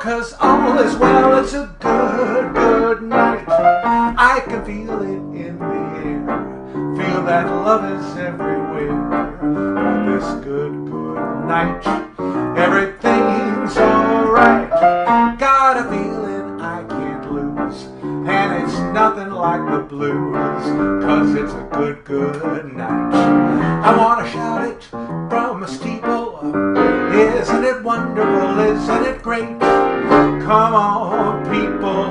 'cause all is well. It's a good, good night. I can feel it in the air. Feel that love is everywhere. On this good, good night, everything's alright. Got a feeling I can't lose, and it's nothing like the blues, 'cause it's a good, good night. I wanna shout it from a steeple. Isn't it wonderful? Isn't it great? Come on, people.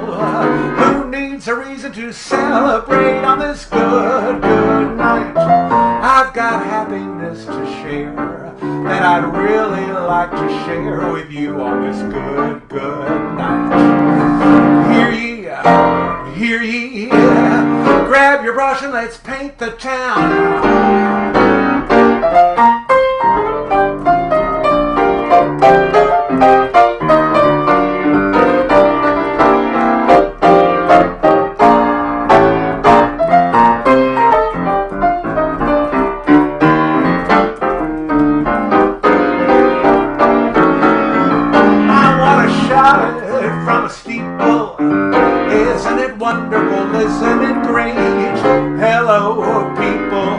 Who needs a reason to celebrate on this good, good night? I've got happiness to share that I'd really like to share with you on this good, good night. Hear ye, grab your brush and let's paint the town. From a steeple, isn't it wonderful, isn't it great? Hello, people,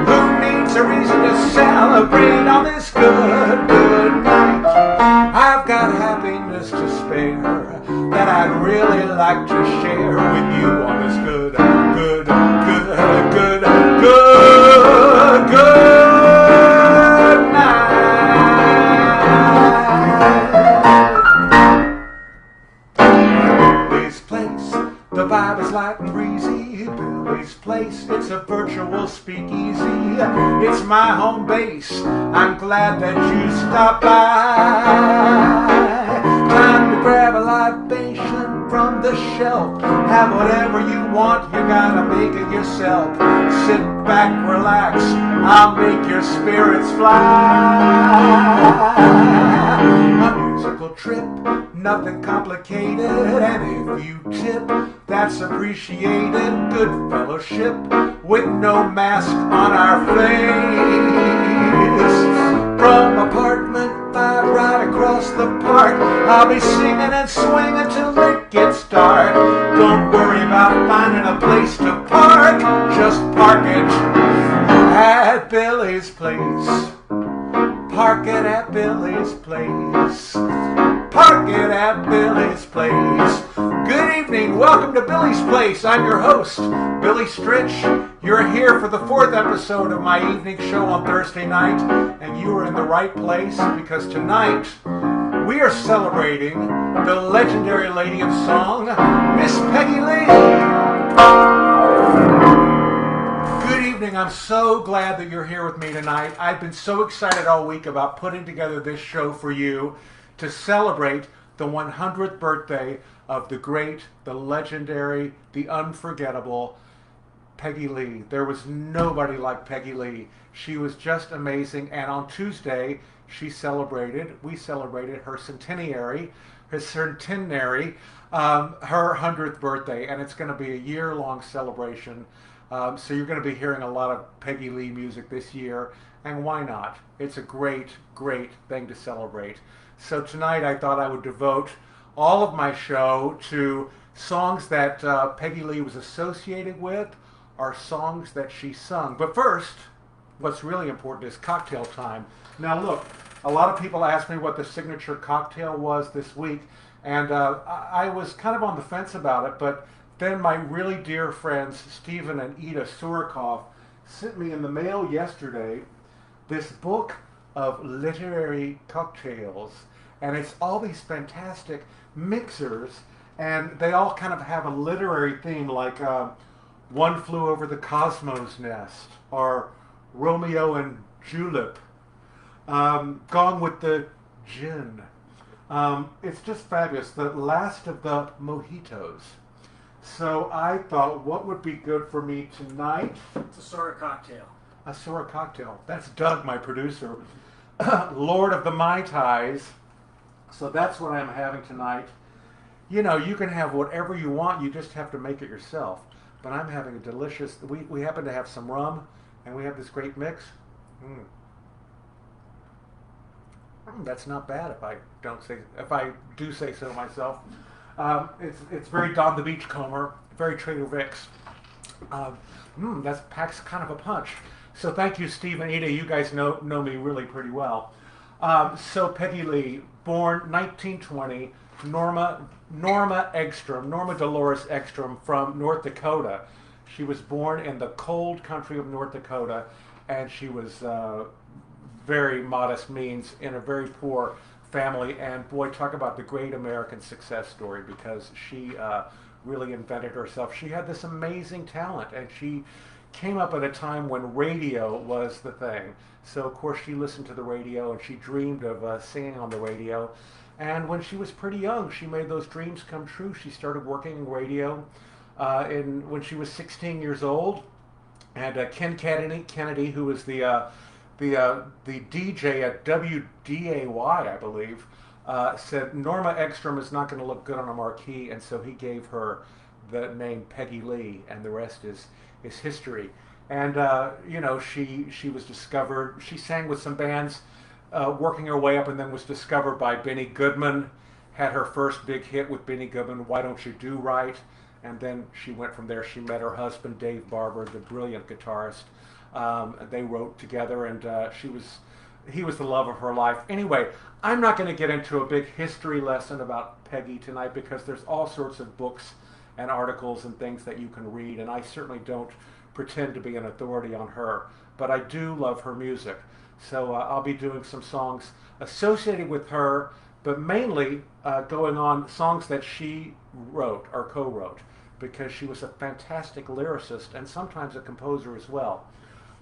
who needs a reason to celebrate on this good, good night? I've got happiness to spare that I'd really like to share with you on this good, good, good, good, good, good night. The vibe is light and breezy. Billy's place, it's a virtual speakeasy. It's my home base. I'm glad that you stopped by. Time to grab a libation from the shelf. Have whatever you want, you gotta make it yourself. Sit back, relax, I'll make your spirits fly. A musical trip, nothing complicated, and if you tip, that's appreciated. Good fellowship with no mask on our face. From apartment 5 right across the park, I'll be singing and swinging till it gets dark. Don't worry about finding a place to park, just park it at Billy's place. Park it at Billy's place. Park it at Billy's place. Good evening, welcome to Billy's Place. I'm your host, Billy Stritch. You're here for the 4th episode of my evening show on Thursday night, and you are in the right place because tonight we are celebrating the legendary lady of song, Miss Peggy Lee. Good evening, I'm so glad that you're here with me tonight. I've been so excited all week about putting together this show for you to celebrate the 100th birthday of the great, the legendary, the unforgettable Peggy Lee. There was nobody like Peggy Lee. She was just amazing, and on Tuesday we celebrated her centenary, her 100th birthday, and it's going to be a year-long celebration. So you're going to be hearing a lot of Peggy Lee music this year, and why not? It's a great, great thing to celebrate. So tonight I thought I would devote all of my show to songs that Peggy Lee was associated with, or songs that she sung. But first, what's really important is cocktail time. Now look, a lot of people asked me what the signature cocktail was this week, and I was kind of on the fence about it, but then my really dear friends Stephen and Ida Surikoff sent me in the mail yesterday this book of literary cocktails, and it's all these fantastic mixers, and they all kind of have a literary theme, like One Flew Over the Cosmos Nest, or Romeo and Julep, Gone with the Gin. It's just fabulous. The last of the mojitos. So I thought, what would be good for me tonight? It's a Sora cocktail. A Sora cocktail. That's Doug, my producer. Lord of the Mai Tais. So that's what I'm having tonight. You know, you can have whatever you want. You just have to make it yourself. But I'm having a delicious... We happen to have some rum, and we have this great mix. That's not bad if I do say so myself. It's very Don the Beachcomber, very Trader Vic's. That packs kind of a punch. So thank you, Steve and Ida. You guys know me really pretty well. So Peggy Lee, born 1920, Norma Dolores Ekstrom from North Dakota. She was born in the cold country of North Dakota, and she was very modest means in a very poor family. And boy, talk about the great American success story, because she really invented herself. She had this amazing talent, and she came up at a time when radio was the thing. So of course she listened to the radio, and she dreamed of singing on the radio. And when she was pretty young, she made those dreams come true. She started working in radio when she was 16 years old. And Ken Kennedy, who was the DJ at WDAY, I believe, said Norma Ekstrom is not going to look good on a marquee, and so he gave her the name Peggy Lee, and the rest is history. And she was discovered. She sang with some bands, working her way up, and then was discovered by Benny Goodman. Had her first big hit with Benny Goodman, "Why Don't You Do Right?" And then she went from there. She met her husband, Dave Barber, the brilliant guitarist. They wrote together, and he was the love of her life. Anyway, I'm not going to get into a big history lesson about Peggy tonight, because there's all sorts of books and articles and things that you can read, and I certainly don't pretend to be an authority on her, but I do love her music. So I'll be doing some songs associated with her, but mainly going on songs that she wrote or co-wrote, because she was a fantastic lyricist and sometimes a composer as well.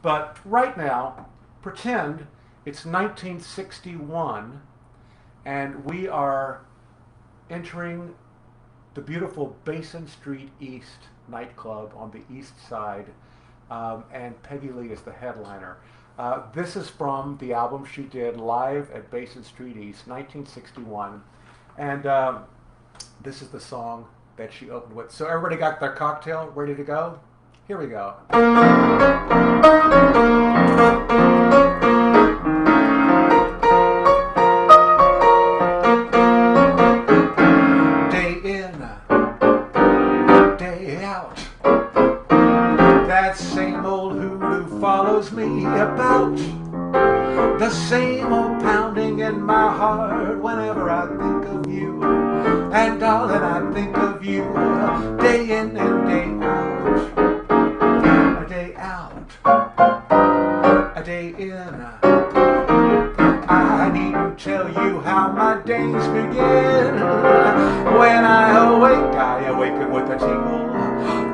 But right now, pretend it's 1961, and we are entering the beautiful Basin Street East nightclub on the east side, and Peggy Lee is the headliner. This is from the album she did live at Basin Street East, 1961, and this is the song that she opened with. So everybody got their cocktail ready to go? Here we go. Day in, day out, that same old hoodoo follows me about. The same old pounding in my heart whenever I think of you. And darling, I think of you day in and day out. A day out, a day in. I needn't tell you how my days begin. When I awaken with a tingle.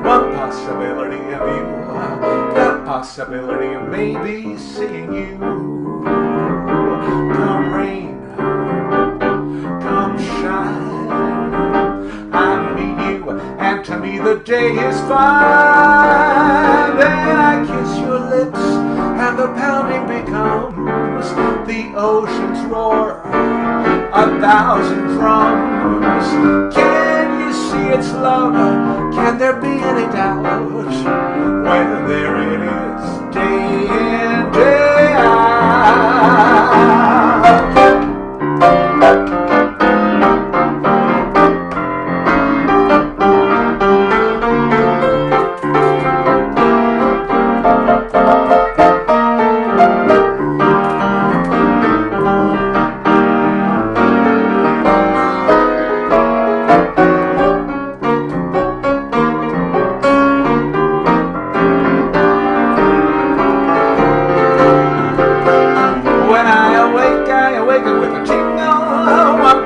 One possibility of you, the possibility of maybe seeing you. Come rain, come shine, I meet you, and to me the day is fine. Then I kiss your lips, and the pounding becomes the ocean's roar, 1,000 drums. Can you see it's love? Can there be any doubt? When there it is, day in, day out.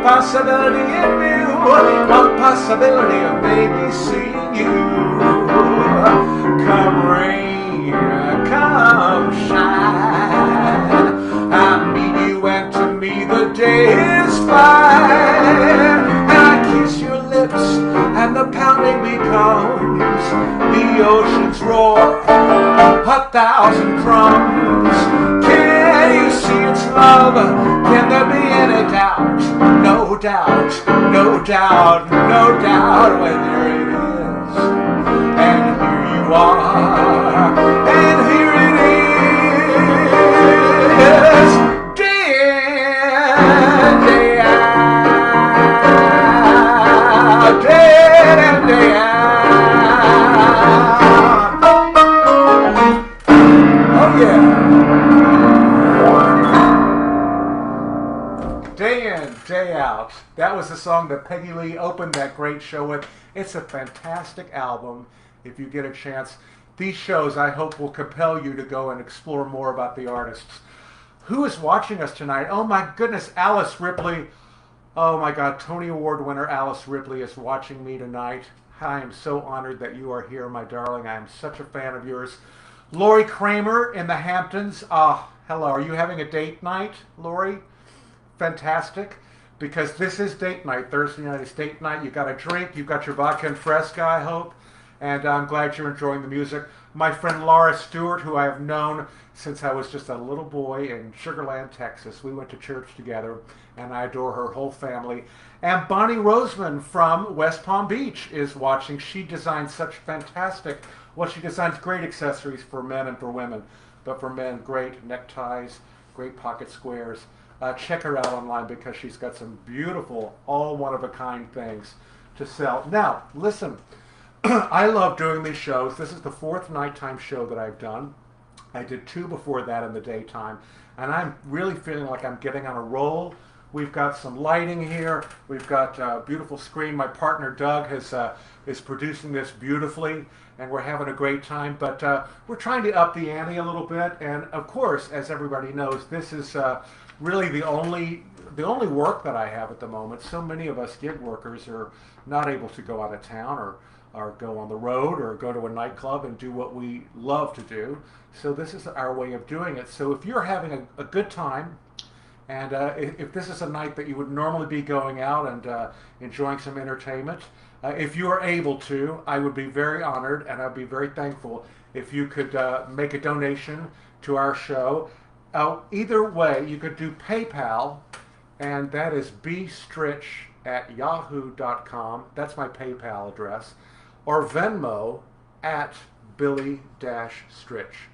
Possibility in you, one possibility of maybe seeing you. Come rain, come shine, I meet you, and to me the day is fine. And I kiss your lips, and the pounding becomes the ocean's roar, 1,000 drums. Can you see it's love? Can there be any doubt? No doubt, no doubt, no doubt when there it is. And here you are, and here it is. Day Day in, day out. That was the song that Peggy Lee opened that great show with. It's a fantastic album. If you get a chance, these shows I hope will compel you to go and explore more about the artists. Who is watching us tonight? Oh my goodness, Alice Ripley. Oh my God, Tony Award winner Alice Ripley is watching me tonight. I am so honored that you are here, my darling. I am such a fan of yours. Lori Kramer in the Hamptons. Hello. Are you having a date night, Lori? Fantastic, because this is date night. Thursday night is date night. You got a drink, you've got your vodka and fresca, I hope, and I'm glad you're enjoying the music. My friend Laura Stewart, who I have known since I was just a little boy in Sugar Land, Texas. We went to church together, and I adore her whole family. And Bonnie Roseman from West Palm Beach is watching. She designs such fantastic, well, she designs great accessories for men and for women, but for men, great neckties, great pocket squares. Check her out online because she's got some beautiful, all one-of-a-kind things to sell. Now, listen, I love doing these shows. This is the fourth nighttime show that I've done. I did 2 before that in the daytime, and I'm really feeling like I'm getting on a roll. We've got some lighting here. We've got a beautiful screen. My partner Doug is producing this beautifully, and we're having a great time. But we're trying to up the ante a little bit, and of course, as everybody knows, this is really the only work that I have at the moment. So many of us gig workers are not able to go out of town or go on the road or go to a nightclub and do what we love to do. So this is our way of doing it. So if you're having a good time, and if this is a night that you would normally be going out and enjoying some entertainment, if you are able to, I would be very honored and I'd be very thankful if you could make a donation to our show. Either way, you could do PayPal, and that is bstritch@yahoo.com. That's my PayPal address. Or Venmo at Billy-Stritch.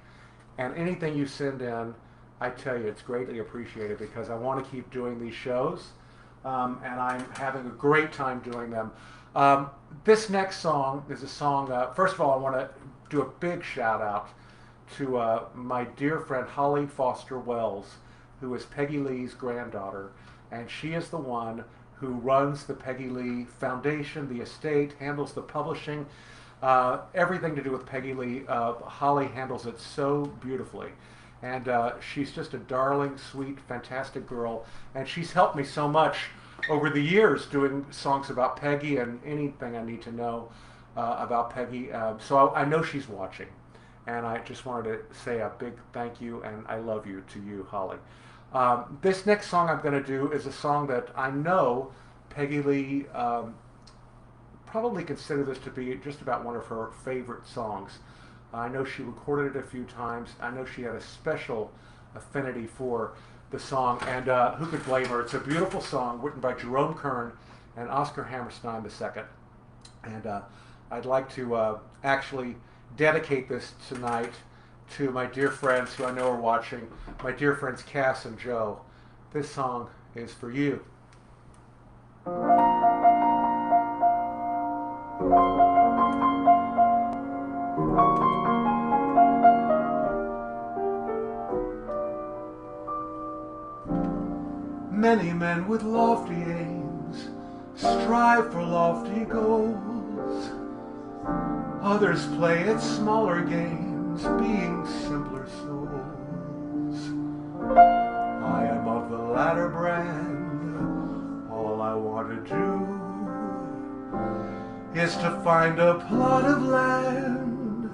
And anything you send in, I tell you, it's greatly appreciated because I want to keep doing these shows, and I'm having a great time doing them. This next song is a song, first of all, I want to do a big shout out to my dear friend Holly Foster Wells, who is Peggy Lee's granddaughter, and she is the one who runs the Peggy Lee Foundation, the estate, handles the publishing, everything to do with Peggy Lee. Holly handles it so beautifully, and she's just a darling, sweet, fantastic girl, and she's helped me so much over the years doing songs about Peggy and anything I need to know about Peggy. So I know she's watching. And I just wanted to say a big thank you and I love you to you, Holly. This next song I'm going to do is a song that I know Peggy Lee probably considered this to be just about one of her favorite songs. I know she recorded it a few times. I know she had a special affinity for the song, and who could blame her? It's a beautiful song written by Jerome Kern and Oscar Hammerstein II. And I'd like to actually dedicate this tonight to my dear friends who I know are watching, my dear friends Cass and Joe. This song is for you. Many men with lofty aims strive for lofty goals. Others play at smaller games, being simpler souls. I am of the latter brand. All I want to do is to find a plot of land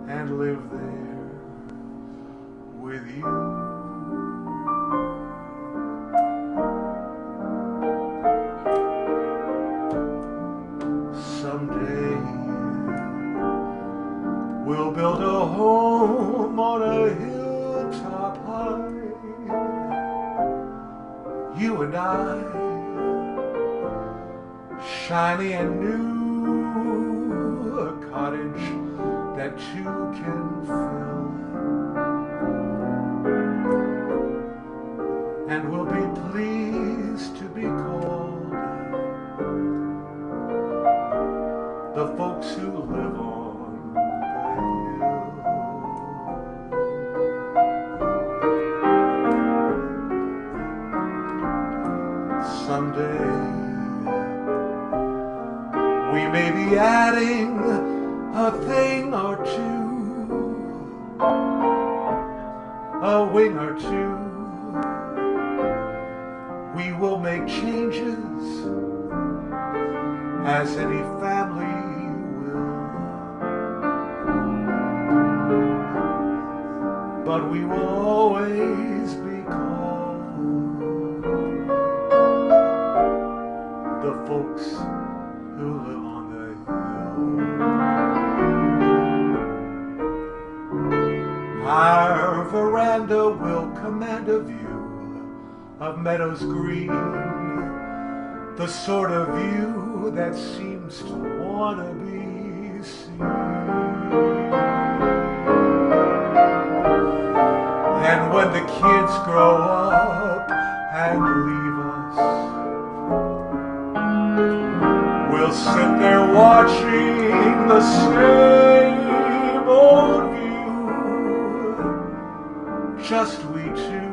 and live there with you. We'll build a home on a hilltop high, you and I, shiny and new, a cottage that two can fill, and we'll be pleased to be called the folks who live on. someday we may be adding a thing or two, a wing or two. We will make changes as any family will, but we will always be called the folks who live on the hill. Our veranda will command a view of meadows green, the sort of view that seems to want to be seen. And when the kids grow up and leave us, we'll sit there watching the same old view, just we two,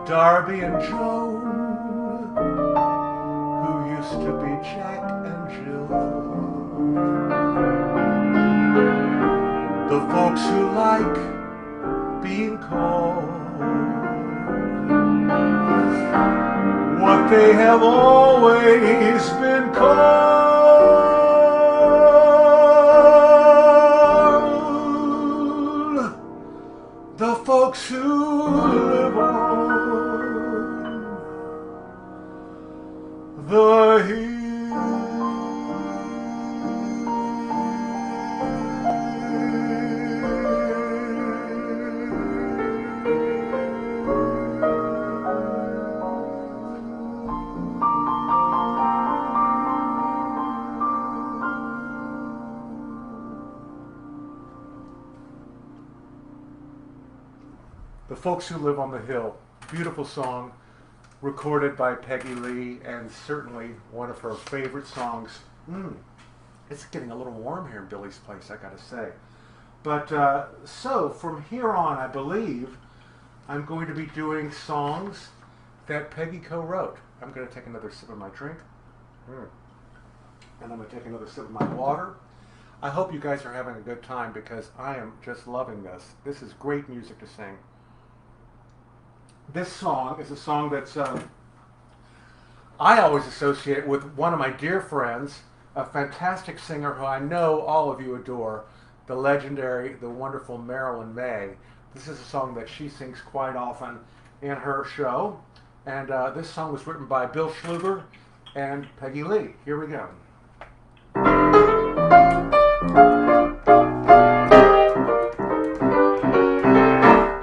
Darby and Joan, who used to be Jack and Jill, the folks who like being called what they have always been called, the folks who live on the hill. The Folks Who Live on the Hill. Beautiful song, recorded by Peggy Lee, and certainly one of her favorite songs. It's getting a little warm here in Billy's place, I gotta say. But so from here on, I believe I'm going to be doing songs that Peggy co-wrote. I'm going to take another sip of my drink, and I'm going to take another sip of my water. I hope you guys are having a good time because I am just loving this. This is great music to sing. This song is a song that's I always associate with one of my dear friends, a fantastic singer who I know all of you adore, the legendary, the wonderful Marilyn May. This is a song that she sings quite often in her show. And this song was written by Bill Schluger and Peggy Lee. Here we go.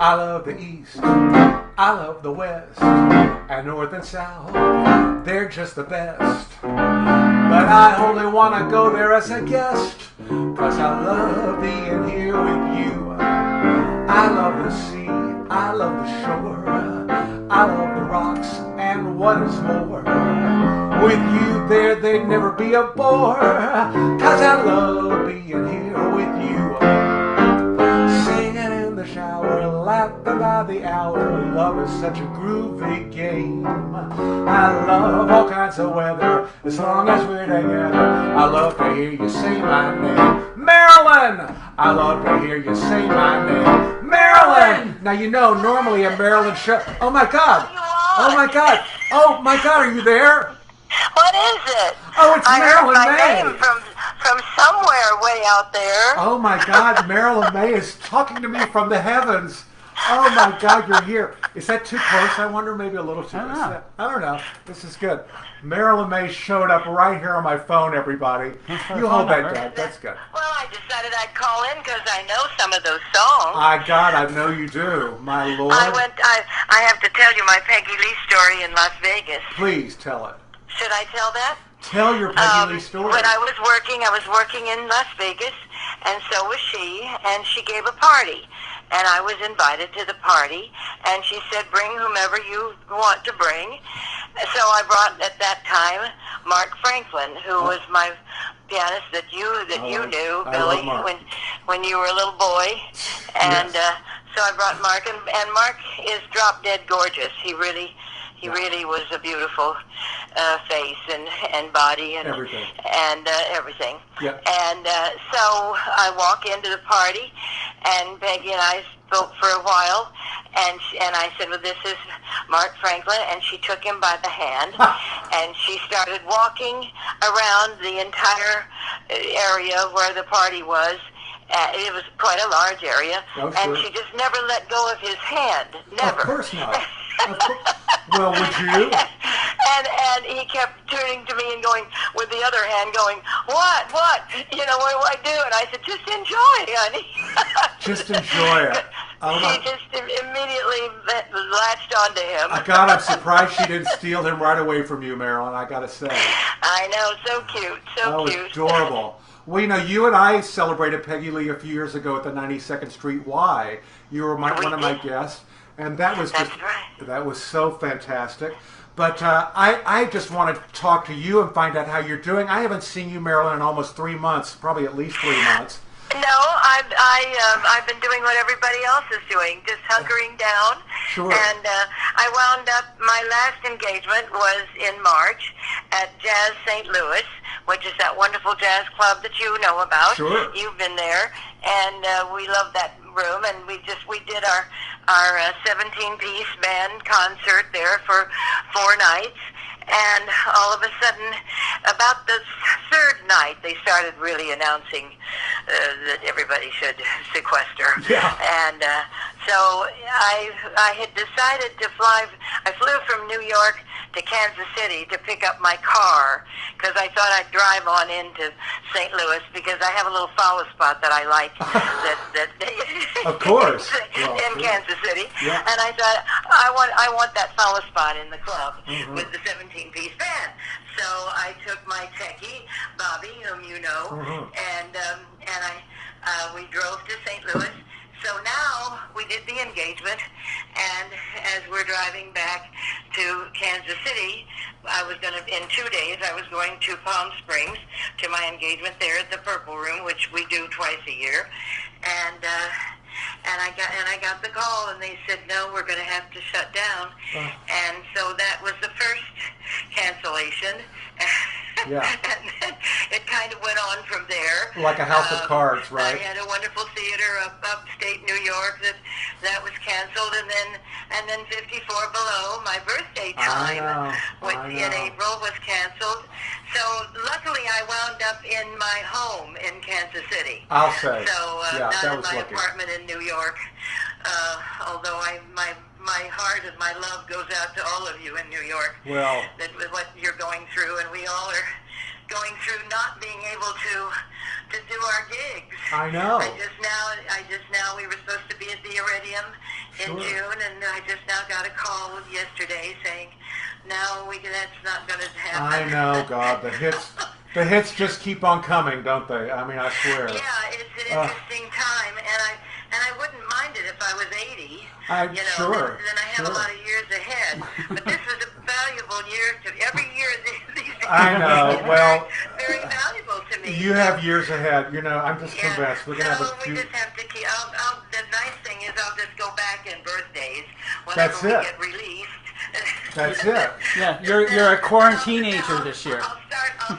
I love the East, I love the West, and North and South, they're just the best. But I only want to go there as a guest, 'cause I love being here with you. I love the sea, I love the shore, I love the rocks, and what is more, with you there, they'd never be a bore, 'cause I love being here with you. Singing in the shower, laughing by the hour, love is such a groovy game. I love all kinds of weather, as long as we're together. I love to hear you say my name, Marilyn! I love to hear you say my name, Marilyn! Now you know, normally a Marilyn show... Oh my God! Oh my God! Oh my God, are you there? What is it? Oh, it's Marilyn May. May! From somewhere way out there. Oh my God, Marilyn May is talking to me from the heavens. Oh my God, you're here. Is that too close? I wonder, maybe a little too close. I don't know. This is good. Marilyn May showed up right here on my phone, everybody. You hold that down. That's good. Well, I decided I'd call in because I know some of those songs. God, I know you do. My Lord. I have to tell you my Peggy Lee story in Las Vegas. Please tell it. Should I tell that? Tell your Peggy Lee story. When I was working in Las Vegas, and so was she, and she gave a party. And I was invited to the party, and she said, bring whomever you want to bring. So I brought, at that time, Mark Franklin, who was my pianist that you knew, Billy, when you were a little boy. And so I brought Mark, and Mark is drop dead gorgeous. He really He really was a beautiful face and body and Everything. Everything. Yeah. And so I walk into the party, and Peggy and I spoke for a while, and I said, well, this is Mark Franklin, and she took him by the hand, and she started walking around the entire area where the party was. It was quite a large area, Oh, and sure. she just never let go of his hand. Never. Of course not. Of course. Well, would you? And he kept turning to me and going, with the other hand going, what, you know, what do I do? And I said, just enjoy, honey. Just enjoy it. She just immediately latched onto him. God, I'm surprised she didn't steal him right away from you, Marilyn, I gotta say. I know, so cute, so cute. Adorable. Well, you know, you and I celebrated Peggy Lee a few years ago at the 92nd Street Y. You were one of my guests, and that was that was so fantastic. But I just want to talk to you and find out how you're doing. I haven't seen you, Marilyn, in almost 3 months, probably at least 3 months. No, I've been doing what everybody else is doing, just hunkering down. Sure. And I wound up, my last engagement was in March at Jazz St. Louis, which is that wonderful jazz club that you know about. Sure. You've been there, and we love that room, and we did our 17-piece band concert there for 4 nights. And all of a sudden, about the third night, they started really announcing that everybody should sequester. Yeah. And so I had decided to fly. I flew from New York to Kansas City to pick up my car because I thought I'd drive on into St. Louis because I have a little follow spot that I like Of course. in Kansas City. Yeah. And I thought I want that follow spot in the club with the 17-piece band. So I took my techie, Bobby, whom you know, and we drove to St. Louis. So now we did the engagement, and as we're driving back to Kansas City, in 2 days, I was going to Palm Springs to my engagement there at the Purple Room, which we do twice a year, and I got the call, and they said, no, we're going to have to shut down, and so that was the first cancellation. Yeah. And then it kind of went on from there. Like a house of cards, right? I had a wonderful theater upstate New York that was canceled, and then 54 Below, my birthday time, in April, was canceled. So luckily, I wound up in my home in Kansas City. I'll say. So yeah, not that in was my lucky. apartment in New York. Although my heart and my love goes out to all of you in New York. Well, that with what you're going through, and we all are going through not being able to do our gigs. I know. I just now we were supposed to be at the Iridium in June, and I just now got a call yesterday saying, no, that's not going to happen. I know, God, the hits just keep on coming, don't they? I mean, I swear. Yeah, it's an interesting time, and I wouldn't mind it if I was 80. Sure. Then I have a lot of years ahead. But this was a valuable year every year. These I know. Well, very valuable to me. You have years ahead. You know, I'm just convinced we're gonna have a few. We just have to keep. The nice thing is, I'll just go back in birthdays whenever That's we it. get released. That's it. Yeah, you're a quarantine-ager this year. I'll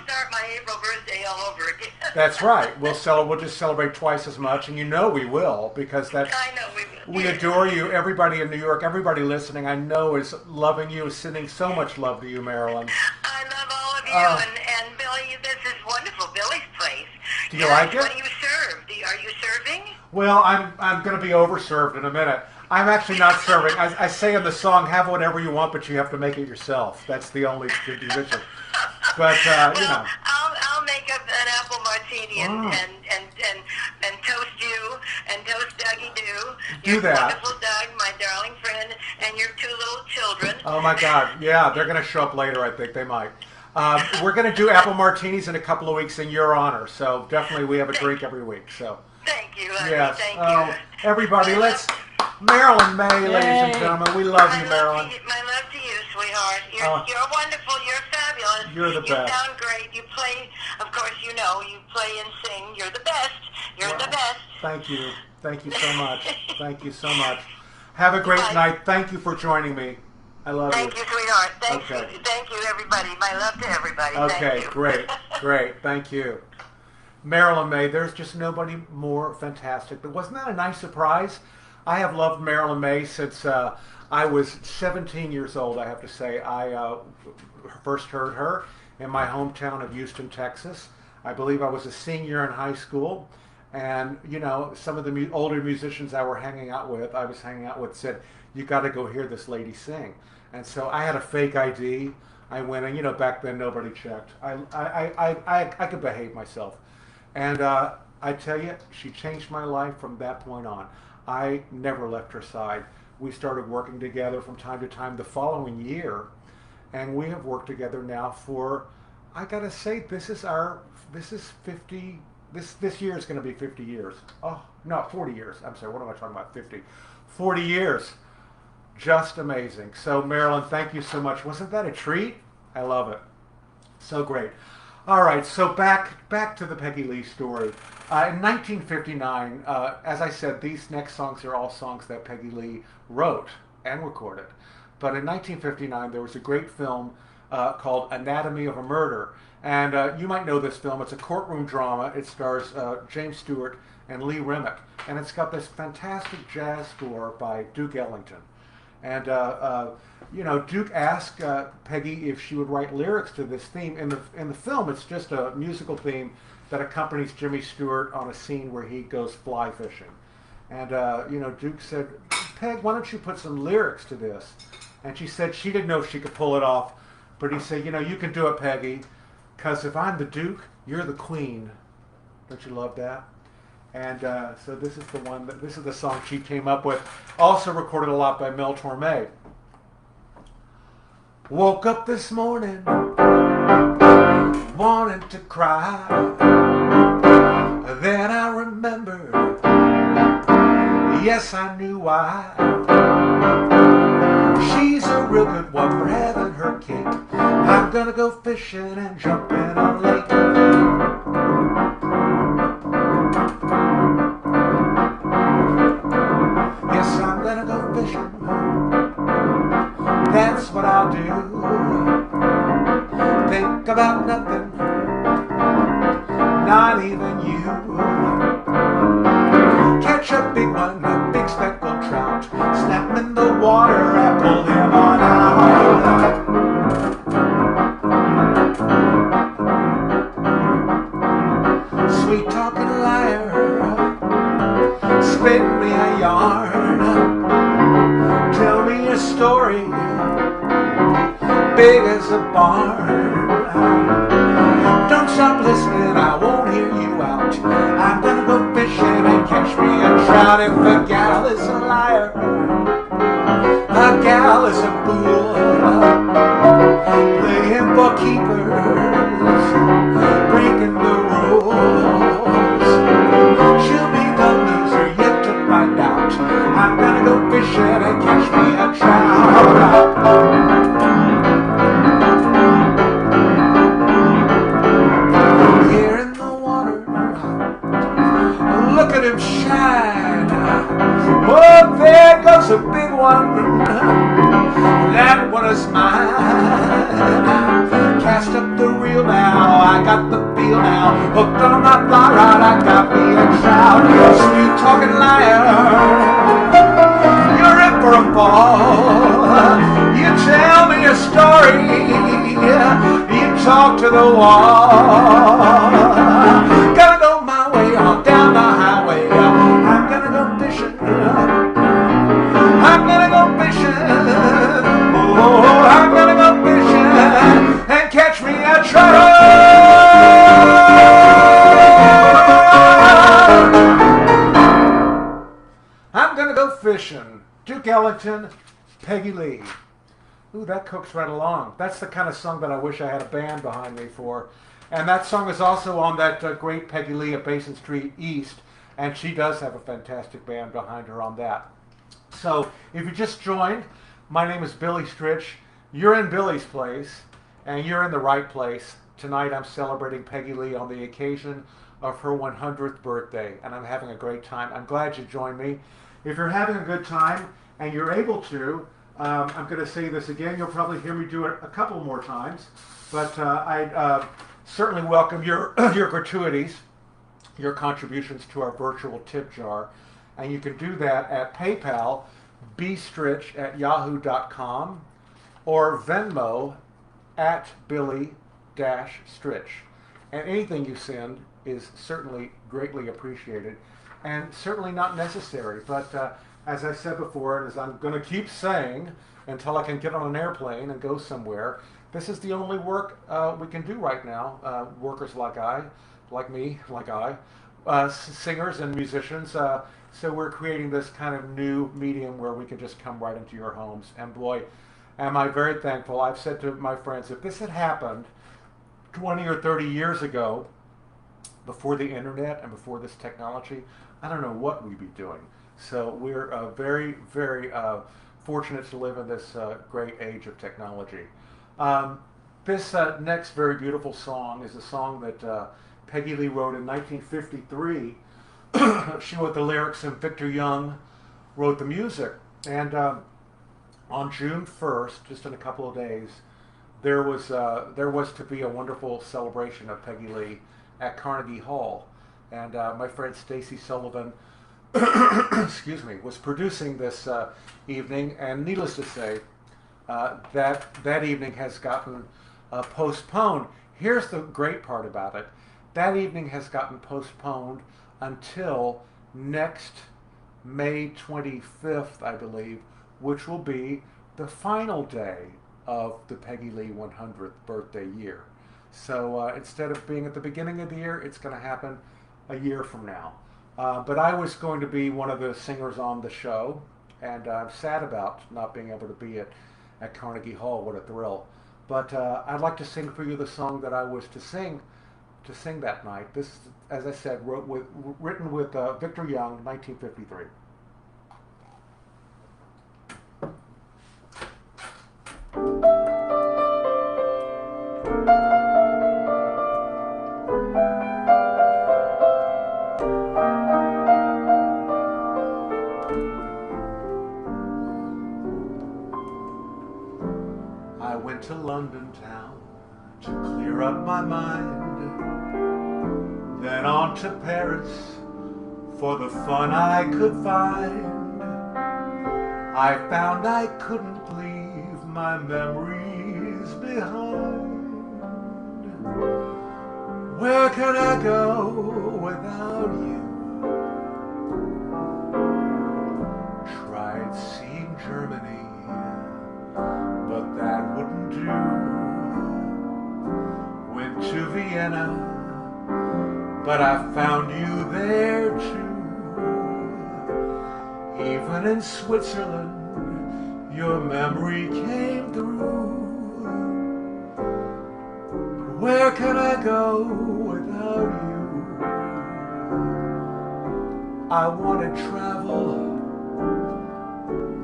start my April birthday all over again. That's right. We'll just celebrate twice as much, and you know we will, because that's. I know we will. We adore you. Everybody in New York, everybody listening, I know is loving you, is sending so much love to you, Marilyn. I love all of you, and Billy, this is wonderful. Billy's place. Do you like it? What do you serve? Are you serving? Well, I'm going to be overserved in a minute. I'm actually not serving. I say in the song, have whatever you want, but you have to make it yourself. That's the only condition. But, you know. I'll make an apple martini and toast you and toast Dougie Doo. Do that. Wonderful Doug, my darling friend, and your 2 little children. Oh, my God. Yeah, they're going to show up later, I think. They might. We're going to do apple martinis in a couple of weeks in your honor. So definitely we have a drink every week. So. Thank you, honey. Yes. Thank you. Everybody, let's... Marilyn May, ladies and gentlemen. We love you, Marilyn. My love to you, sweetheart. You're wonderful. You're fabulous. You're the best. You sound great. You play, of course, you know, you play and sing. You're the best. You're the best. Thank you. Thank you so much. Thank you so much. Have a great night. Thank you for joining me. I love you. Thank you, sweetheart. Okay. Thank you, everybody. My love to everybody. Okay, Thank you. great. Thank you. Marilyn May, there's just nobody more fantastic. But wasn't that a nice surprise? I have loved Marilyn May since I was 17 years old, I have to say. I first heard her in my hometown of Houston, Texas. I believe I was a senior in high school. And, you know, some of the older musicians I was hanging out with said, you got to go hear this lady sing. And so I had a fake ID. I went and, you know, back then nobody checked. I could behave myself. And I tell you, she changed my life from that point on. I never left her side. We started working together from time to time the following year, and we have worked together now for, I gotta say, this is 50, this year is gonna be 50 years. Oh, no, 40 years. I'm sorry, what am I talking about, 50? 40 years. Just amazing. So Marilyn, thank you so much. Wasn't that a treat? I love it. So great. All right, so back to the Peggy Lee story. In 1959, as I said, these next songs are all songs that Peggy Lee wrote and recorded. But in 1959, there was a great film called Anatomy of a Murder. And you might know this film. It's a courtroom drama. It stars James Stewart and Lee Remick. And it's got this fantastic jazz score by Duke Ellington. And you know, Duke asked Peggy if she would write lyrics to this theme. In the film, it's just a musical theme that accompanies Jimmy Stewart on a scene where he goes fly fishing. And you know, Duke said, Peg, why don't you put some lyrics to this? And she said she didn't know if she could pull it off, but he said, you know, you can do it, Peggy, because if I'm the Duke, you're the Queen. Don't you love that? And so this is the song she came up with, also recorded a lot by Mel Torme. Woke up this morning, wanted to cry. Then I remembered, yes, I knew why. She's a real good one for having her cake. I'm gonna go fishing and jump in a lake. Yes, I'm gonna go fishing. That's what I'll do. Think about nothing, not even you. Catch a big one, a big speckled trout. Snap him in the water and pull him on out. Sweet talking liar, spit me a yarn. Tell me a story big as a barn. Don't stop listening, I won't hear you out. I'm gonna go fishing and catch me a trout. If a gal is a liar, a gal is a fool, playing for keepers, breaking the rules. She'll be the loser yet to find out. I'm gonna go fishing and catch me a trout. Here in the water, look at him shine. Oh, there goes a big one. That one is mine. Cast up the reel now, I got the feel now. Hooked on my fly rod, I got me a trout. Sweet talking liar, you're in for a fall. You tell me a story, you talk to the wall. Gotta go my way on down the highway. I'm gonna go fishing. I'm gonna go fishing. Oh, I'm gonna go fishing and catch me a trout. I'm gonna go fishing. Duke Ellington, Peggy Lee. Ooh, that cooks right along. That's the kind of song that I wish I had a band behind me for. And that song is also on that great Peggy Lee at Basin Street East, and she does have a fantastic band behind her on that. So, if you just joined, my name is Billy Stritch. You're in Billy's place, and you're in the right place. Tonight I'm celebrating Peggy Lee on the occasion of her 100th birthday, and I'm having a great time. I'm glad you joined me. If you're having a good time and you're able to, I'm going to say this again. You'll probably hear me do it a couple more times, but I certainly welcome your your gratuities, your contributions to our virtual tip jar, and you can do that at PayPal, bstritch@yahoo.com, or Venmo at Billy-Stritch. And anything you send is certainly greatly appreciated, and certainly not necessary. But as I said before, and as I'm going to keep saying until I can get on an airplane and go somewhere, this is the only work we can do right now. Workers like me, singers and musicians. So we're creating this kind of new medium where we can just come right into your homes. And boy, am I very thankful. I've said to my friends, if this had happened 20 or 30 years ago, before the internet and before this technology, I don't know what we'd be doing. So we're very, very fortunate to live in this great age of technology. This next very beautiful song is a song that Peggy Lee wrote in 1953. She wrote the lyrics and Victor Young wrote the music. And on June 1st, just in a couple of days, there was to be a wonderful celebration of Peggy Lee at Carnegie Hall. And my friend Stacy Sullivan excuse me, was producing this evening, and needless to say, that evening has gotten postponed. Here's the great part about it. That evening has gotten postponed until next May 25th, I believe, which will be the final day of the Peggy Lee 100th birthday year. So instead of being at the beginning of the year, it's going to happen a year from now. But I was going to be one of the singers on the show, and I'm sad about not being able to be at Carnegie Hall. What a thrill. But I'd like to sing for you the song that I was to sing that night. This, as I said, written with Victor Young, 1953. I went to London town to clear up my mind, then on to Paris for the fun I could find. I found I couldn't leave my memories behind. Where can I go without you? Tried seeing Germany, but that wouldn't do. Went to Vienna, but I found you there too. Even in Switzerland, your memory came through. But where can I go without you? I wanted travel,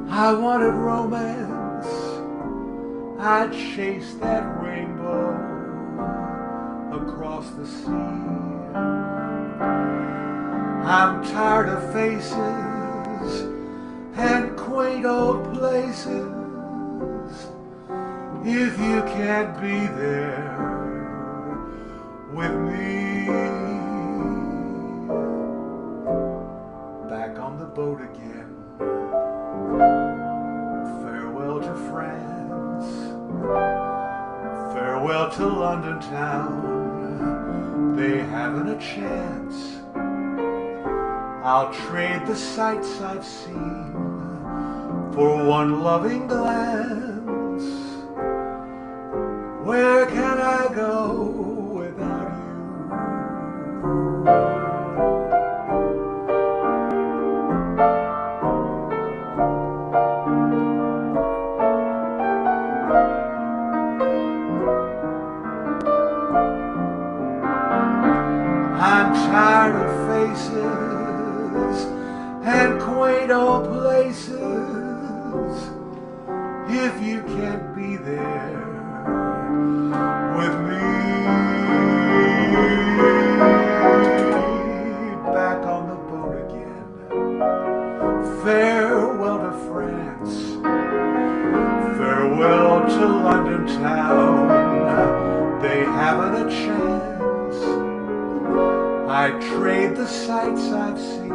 I wanted romance, I'd chase that rainbow across the sea. I'm tired of faces and quaint old places. If you can't be there with me, back on the boat again. Farewell to France, farewell to London town. They haven't a chance. I'll trade the sights I've seen for one loving glance. Where can I go without you? I'm tired of faces and quaint old places. If you can't be there with me, back on the boat again. Farewell to France, London town, they haven't a chance. I'd trade the sights I've seen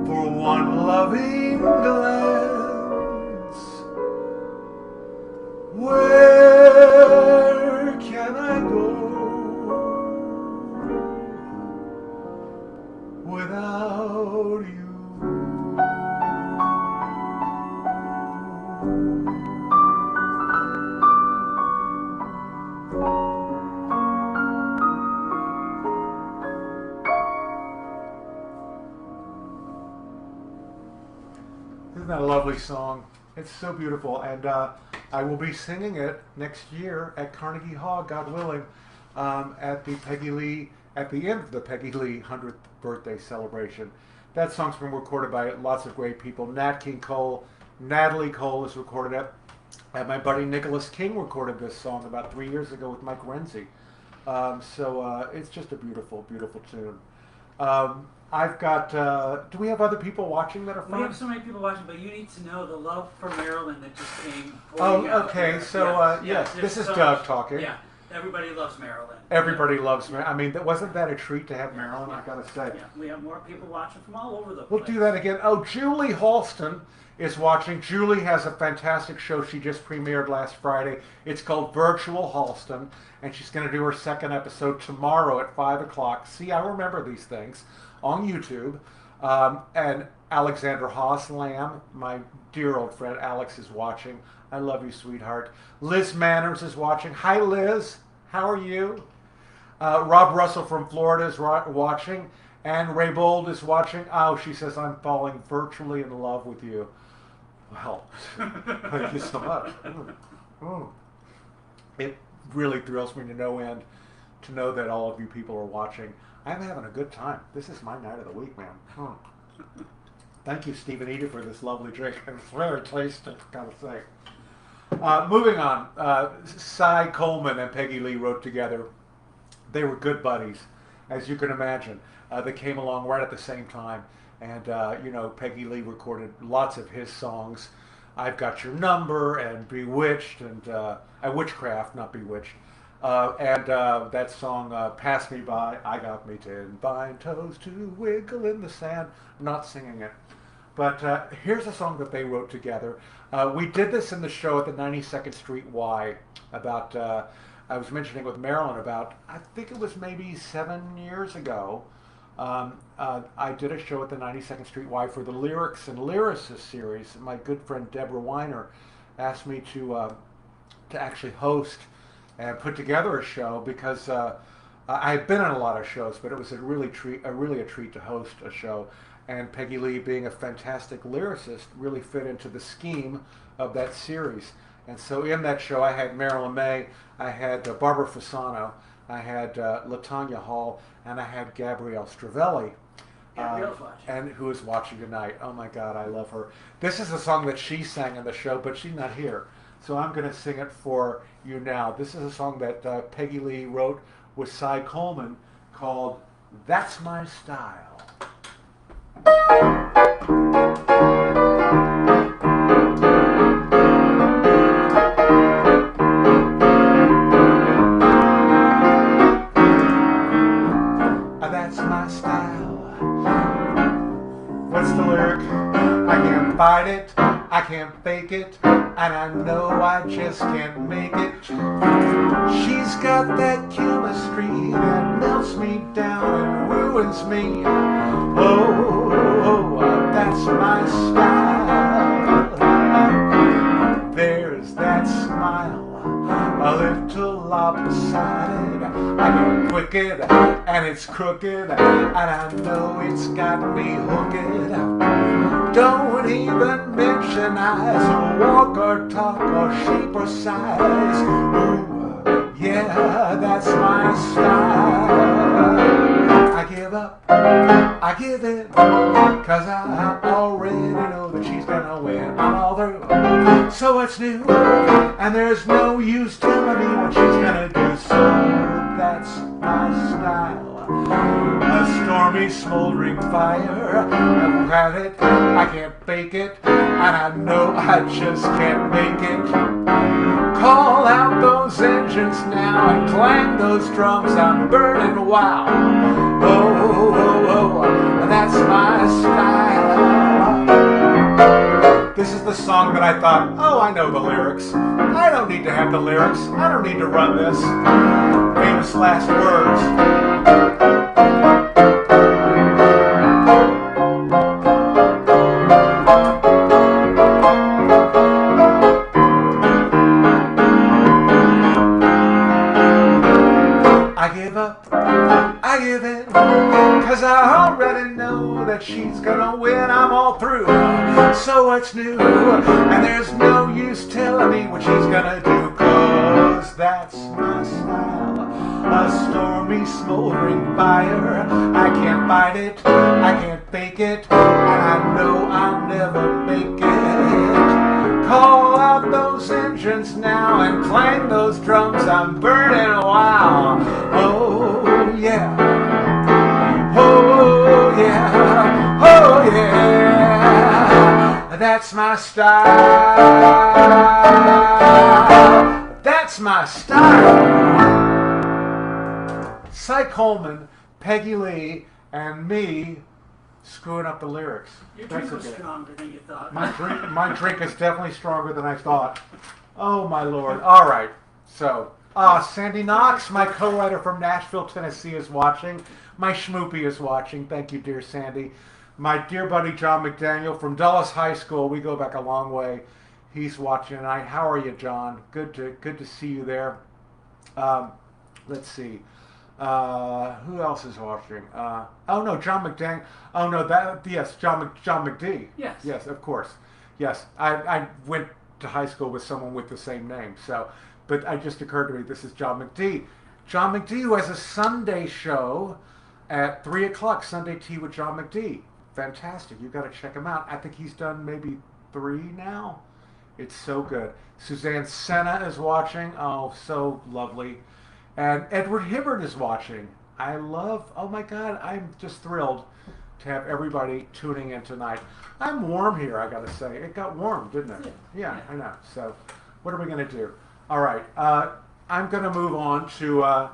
for one loving glance. Where can I go without you? Isn't that a lovely song? It's so beautiful, and I will be singing it next year at Carnegie Hall, God willing, at the end of the Peggy Lee 100th birthday celebration. That song's been recorded by lots of great people. Nat King Cole, Natalie Cole has recorded it, and my buddy Nicholas King recorded this song about 3 years ago with Mike Renzi. So it's just a beautiful, beautiful tune. I've got, do we have other people watching that are fun? We have so many people watching, but you need to know the love for Maryland that just came. Oh, okay. So, yes, this is Doug talking. Yeah, everybody loves Maryland. Everybody loves Maryland. I mean, wasn't that a treat to have Maryland, I gotta say. Yeah, we have more people watching from all over the place. We'll do that again. Oh, Julie Halston is watching. Julie has a fantastic show she just premiered last Friday. It's called Virtual Halston, and she's going to do her second episode tomorrow at 5 o'clock. See, I remember these things. On YouTube. And Alexander Haas-Lamb, my dear old friend Alex, is watching. I love you, sweetheart. Liz Manners is watching. Hi, Liz. How are you? Rob Russell from Florida is watching. Anne Raybold is watching. Oh, she says, I'm falling virtually in love with you. Well, thank you so much. It really thrills me to no end to know that all of you people are watching. I'm having a good time. This is my night of the week, man. Thank you, Steve and Edith, for this lovely drink. It's very tasty, gotta say. Moving on, Cy Coleman and Peggy Lee wrote together. They were good buddies, as you can imagine. They came along right at the same time. And, Peggy Lee recorded lots of his songs. I've Got Your Number and Bewitched and Witchcraft, not Bewitched. And that song, Pass Me By, I Got Me 10 Fine Toes to Wiggle in the Sand. I'm not singing it. But here's a song that they wrote together. We did this in the show at the 92nd Street Y about, I was mentioning with Marilyn about, I think it was maybe 7 years ago. I did a show at the 92nd Street Y for the Lyrics and Lyricists series. My good friend Deborah Weiner asked me to actually host and put together a show because I've been on a lot of shows, but it was really a treat to host a show. And Peggy Lee, being a fantastic lyricist, really fit into the scheme of that series. And so in that show, I had Marilyn May, I had Barbara Fasano, I had LaTanya Hall, and I had Gabrielle Stravelli. And who is watching tonight. Oh my God, I love her. This is a song that she sang in the show, but she's not here. So I'm going to sing it for you now. This is a song that Peggy Lee wrote with Cy Coleman called That's My Style. That's my style. What's the lyric? I can't fight it, I can't fake it, and I know I just can't make it. She's got that chemistry that melts me down and ruins me. Oh, that's my style. There's that smile, a little lopsided. I go wicked and it's crooked, and I know it's got me hooked. Don't even mention eyes, or walk or talk or shape or size. Ooh, yeah, that's my style. I give up, I give in, 'cause I already know that she's gonna win. I'm all through, so it's new, and there's no use telling me what she's gonna do. So that's my style. A stormy, smoldering fire. I won't have it, I can't fake it, and I know I just can't make it. Call out those engines now and clang those drums. I'm burning wild. Oh, oh, oh, oh, that's my style. This is the song that I thought, oh, I know the lyrics. I don't need to have the lyrics. I don't need to run this. Famous last words. I give up, I give in, 'cause I already know that she's gonna win. I'm all through, so what's new? And there's no use telling me what she's gonna do, 'cause that's my style. A stormy, smoldering fire. I can't fight it, I can't fake it, and I know I'll never make it. Call out those engines now and clang those drums. I'm burning wild. Oh yeah. Oh yeah. Oh yeah. That's my style. That's my style. Cy Coleman, Peggy Lee, and me screwing up the lyrics. Your drink was stronger than you thought. My drink is definitely stronger than I thought. Oh my Lord! All right, so Sandy Knox, my co-writer from Nashville, Tennessee, is watching. My schmoopy is watching. Thank you, dear Sandy. My dear buddy John McDaniel from Dulles High School. We go back a long way. He's watching tonight. How are you, John? Good to see you there. Let's see. Who else is watching? Oh no, John McDaniel. Oh no, yes, John McD. Yes, of course. Yes, I went to high school with someone with the same name. So, but it just occurred to me this is John McD. John McD, who has a Sunday show at 3 o'clock. Sunday Tea with John McD. Fantastic. You've got to check him out. I think he's done maybe 3 now. It's so good. Suzanne Senna is watching. Oh, so lovely. And Edward Hibbert is watching. Oh my God, I'm just thrilled to have everybody tuning in tonight. I'm warm here, I gotta say. It got warm, didn't it? Yeah, I know. So, what are we gonna do? All right, I'm gonna move on to a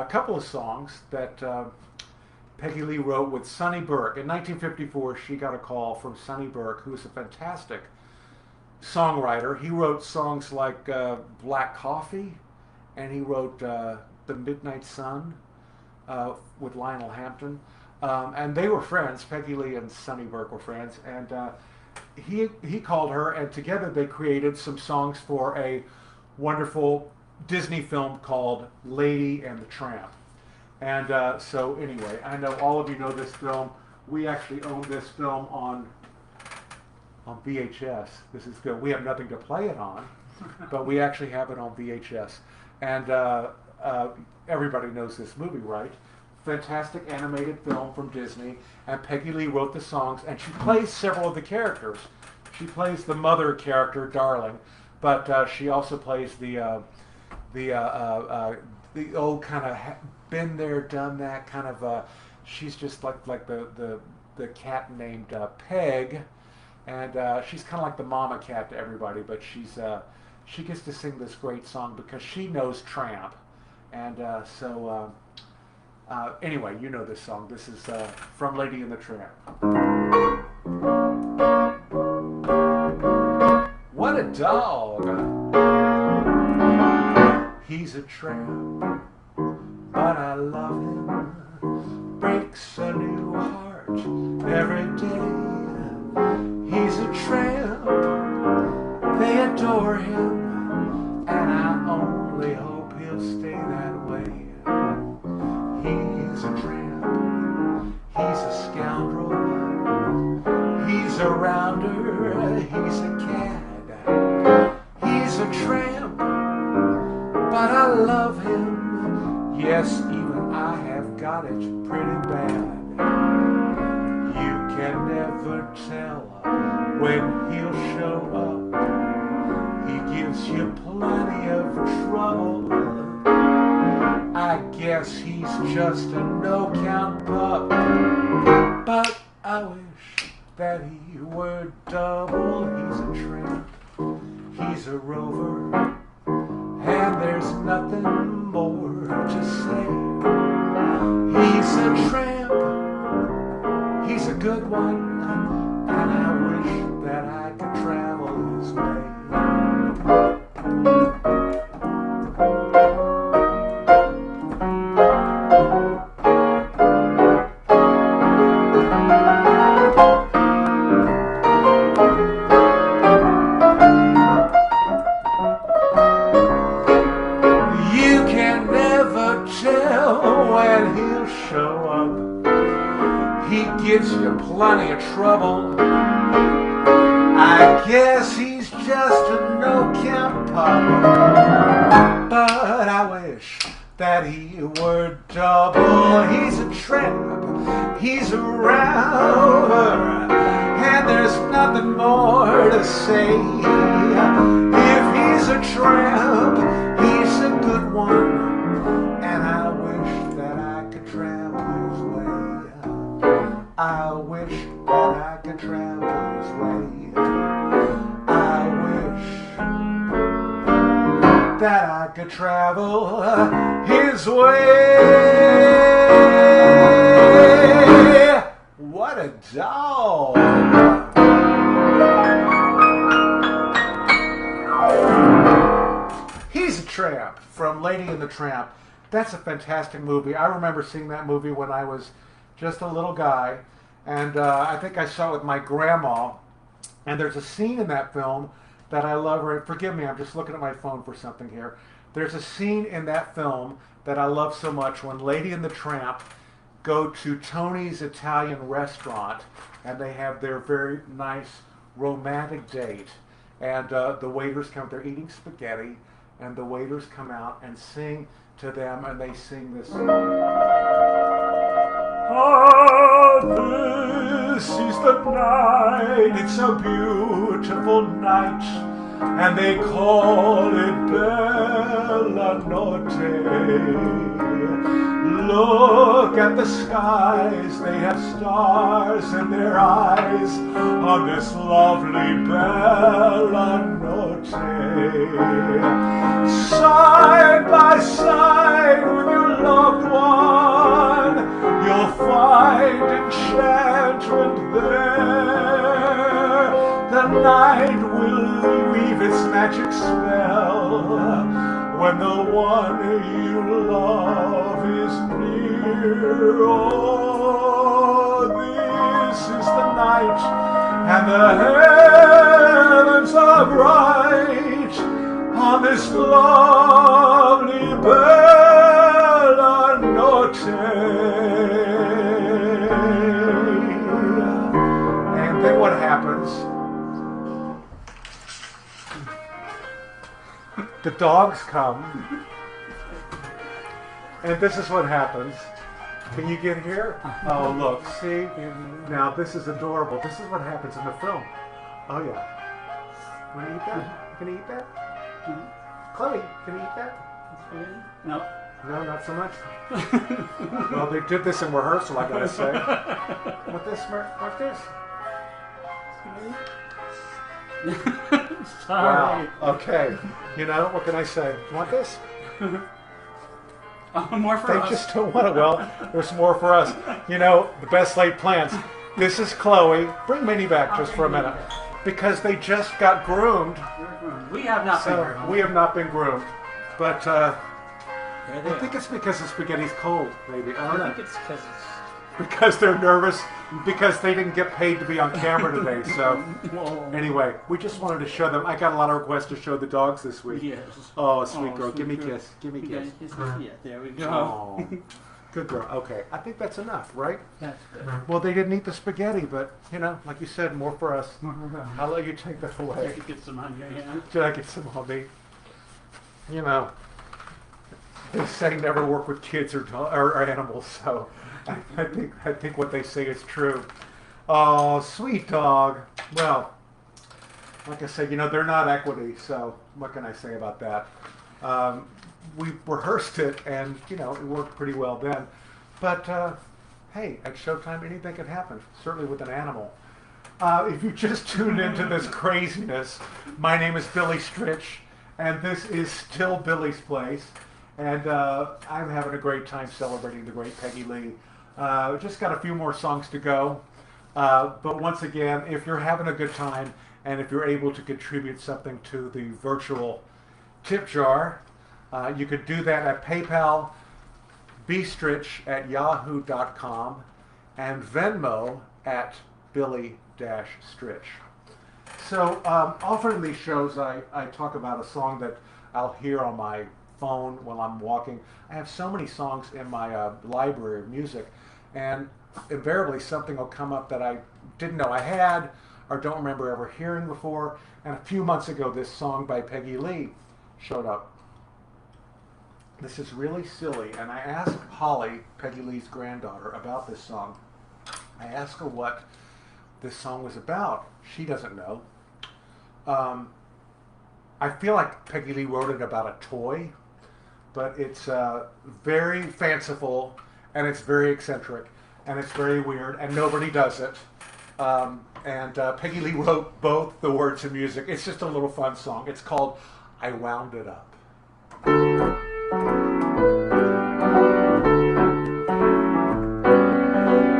couple of songs that Peggy Lee wrote with Sonny Burke. In 1954, she got a call from Sonny Burke, who is a fantastic songwriter. He wrote songs like Black Coffee, and he wrote The Midnight Sun with Lionel Hampton. And they were friends. Peggy Lee and Sonny Burke were friends. And he called her, and together they created some songs for a wonderful Disney film called Lady and the Tramp. And so anyway, I know all of you know this film. We actually own this film on VHS. This is good. We have nothing to play it on, but we actually have it on VHS. And everybody knows this movie, right? Fantastic animated film from Disney. And Peggy Lee wrote the songs, and she plays several of the characters. She plays the mother character, Darling, but she also plays the old kind of been there, done that kind of. She's just like the cat named Peg, and she's kind of like the mama cat to everybody, but she gets to sing this great song because she knows Tramp. And anyway, you know this song. This is from Lady and the Tramp. What a dog! He's a tramp, but I love him. Breaks a new heart every day. He's a tramp, they adore him, and I only hope he'll stay that way. He's a tramp, he's a scoundrel, he's a rounder, he's a cad. He's a tramp, but I love him. Yes, even I have got it pretty bad. You can never tell when he'll show up. He gives you plenty of trouble. I guess guess he's just a no-count pup. But I wish that he were double. He's a tramp, he's a rover, and there's nothing more to say. He's a tramp, he's a good one, and I wish that I could travel his way. Gives you plenty of trouble. I guess he's just a no-count pup. But I wish that he were double. He's a tramp, he's a rover, and there's nothing more to say. If he's a tramp, he's a good one, and I wish that I could travel his way. I wish that I could travel his way. I wish that I could travel his way. What a dog! He's a Tramp from Lady and the Tramp. That's a fantastic movie. I remember seeing that movie when I was just a little guy, and I think I saw it with my grandma, and there's a scene in that film that I love. Forgive me, I'm just looking at my phone for something here. There's a scene in that film that I love so much when Lady and the Tramp go to Tony's Italian restaurant, and they have their very nice romantic date, and the waiters come, they're eating spaghetti, and the waiters come out and sing to them, and they sing this song. Ah, this is the night, it's a beautiful night, and they call it Bella Notte. Look at the skies, they have stars in their eyes on this lovely Bella Notte. Side by side with your loved one, you'll find enchantment there. The night will weave its magic spell when the one you love is near. Oh, this is the night, and the heavens are bright on this lovely Bella Notte. And then what happens? The dogs come, and this is what happens. Can you get here? Oh, look, see? Now, this is adorable. This is what happens in the film. Oh, yeah. Want to eat that? Can you eat that? Chloe, can you eat that? No. No, not so much. Well, they did this in rehearsal, I gotta say. What this? What's this? Sorry. Wow. Okay. You know, what can I say? You want this? More for They us. just don't want it. Well, there's more for us. You know, the best laid plans. This is Chloe. Bring Minnie back just for a minute. Because they just got groomed. We have not been So groomed. we have not been groomed. But Here they I are. think it's because the spaghetti's cold, maybe. I don't I know. think it's because it's... Because they're nervous, because they didn't get paid to be on camera today. So Whoa. anyway, we just wanted to show them. I got a lot of requests to show the dogs this week. Yes. Oh, sweet girl. sweet Give me a girl. kiss. Give me a Yeah, kiss. yeah, there we go. Oh, good girl. Okay, I think that's enough, right? That's good. Well, they didn't eat the spaghetti, but, you know, like you said, more for us. I'll let you take that away. You get some on your hand. Should I get some on me? You know, they say never work with kids or animals, so I think what they say is true. Oh, sweet dog. Well, like I said, you know, they're not equity, so what can I say about that? we rehearsed it, and you know, it worked pretty well then. But hey, at Showtime, anything can happen. Certainly with an animal. If you just tuned into this craziness, my name is Billy Stritch, and this is still Billy's Place, and I'm having a great time celebrating the great Peggy Lee. Just got a few more songs to go, but once again, if you're having a good time, and if you're able to contribute something to the virtual tip jar, you could do that at PayPal, bstritch@yahoo.com, and Venmo at Billy-Stritch. So often in these shows I talk about a song that I'll hear on my phone while I'm walking. I have so many songs in my library of music, and invariably something will come up that I didn't know I had or don't remember ever hearing before. And a few months ago, this song by Peggy Lee showed up. This is really silly, and I asked Holly, Peggy Lee's granddaughter, about this song. I asked her what this song was about. She doesn't know. I feel like Peggy Lee wrote it about a toy, but it's very fanciful, and it's very eccentric, and it's very weird, and nobody does it. And Peggy Lee wrote both the words and music. It's just a little fun song. It's called I Wound It Up.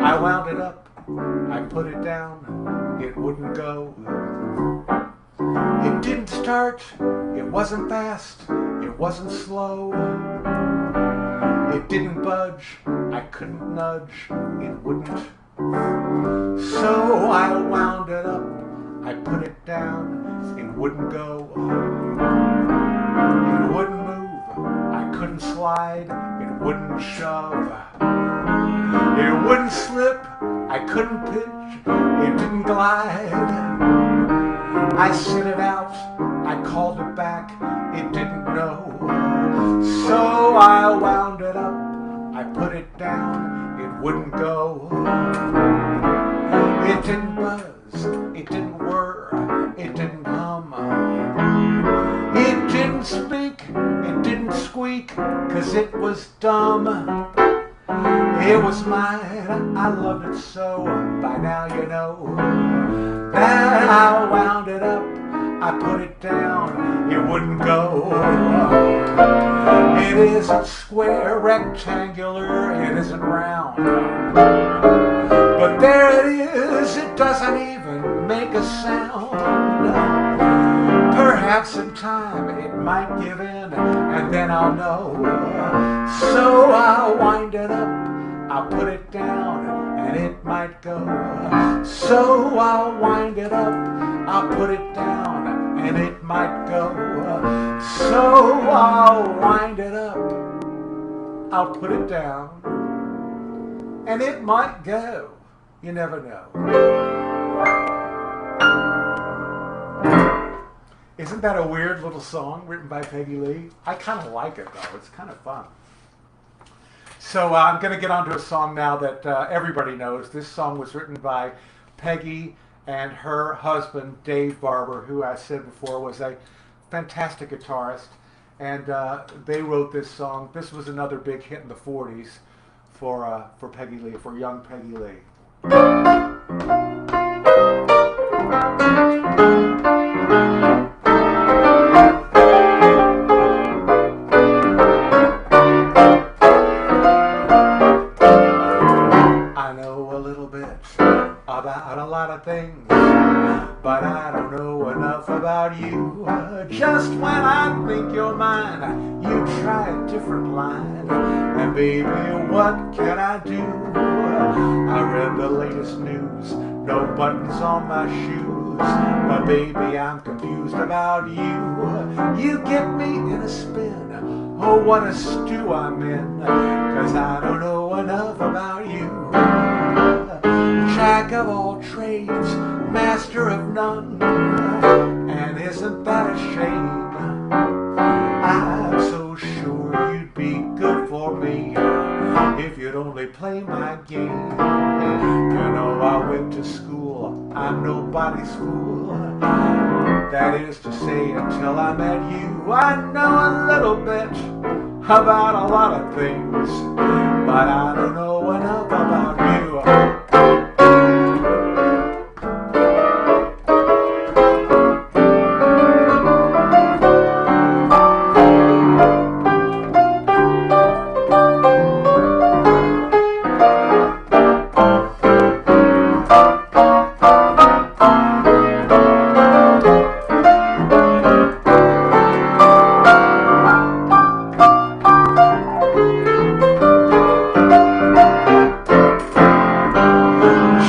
I wound it up, I put it down, it wouldn't go. It didn't start, it wasn't fast, it wasn't slow. It didn't budge, I couldn't nudge, it wouldn't. So I wound it up, I put it down, it wouldn't go. It wouldn't move, I couldn't slide, it wouldn't shove. It wouldn't slip, I couldn't pitch, it didn't glide. I sent it out, I called it back, it didn't know. So I wound it up, I put it down, it wouldn't go. It didn't buzz, it didn't whir, it didn't hum. It didn't speak, it didn't squeak, 'cause it was dumb. It was mine, I loved it so, by now you know. That I wound it up, I put it down, it wouldn't go. It isn't square, rectangular, it isn't round. But there it is, it doesn't even make a sound. Perhaps in time it might give in, and then I'll know. So I'll wind it up, I'll put it down, and it might go. So I'll wind it up, I'll put it down, and it might go. So I'll wind it up, I'll put it down, and it might go. You never know. Isn't that a weird little song written by Peggy Lee? I kind of like it, though. It's kind of fun. So I'm going to get onto a song now that everybody knows. This song was written by Peggy and her husband, Dave Barber, who I said before was a fantastic guitarist. And they wrote this song. This was another big hit in the 40s for Peggy Lee, for young Peggy Lee. About a lot of things, but I don't know enough about you. Just when I think you're mine, you try a different line. And baby, what can I do? I read the latest news, no buttons on my shoes. But baby, I'm confused about you. You get me in a spin, oh what a stew I'm in. 'Cause I don't know enough about you. Jack of all trades, master of none, and isn't that a shame? I'm so sure you'd be good for me if you'd only play my game. You know I went to school, I'm nobody's fool. That is to say, until I met you, I know a little bit about a lot of things, but I don't know enough about you.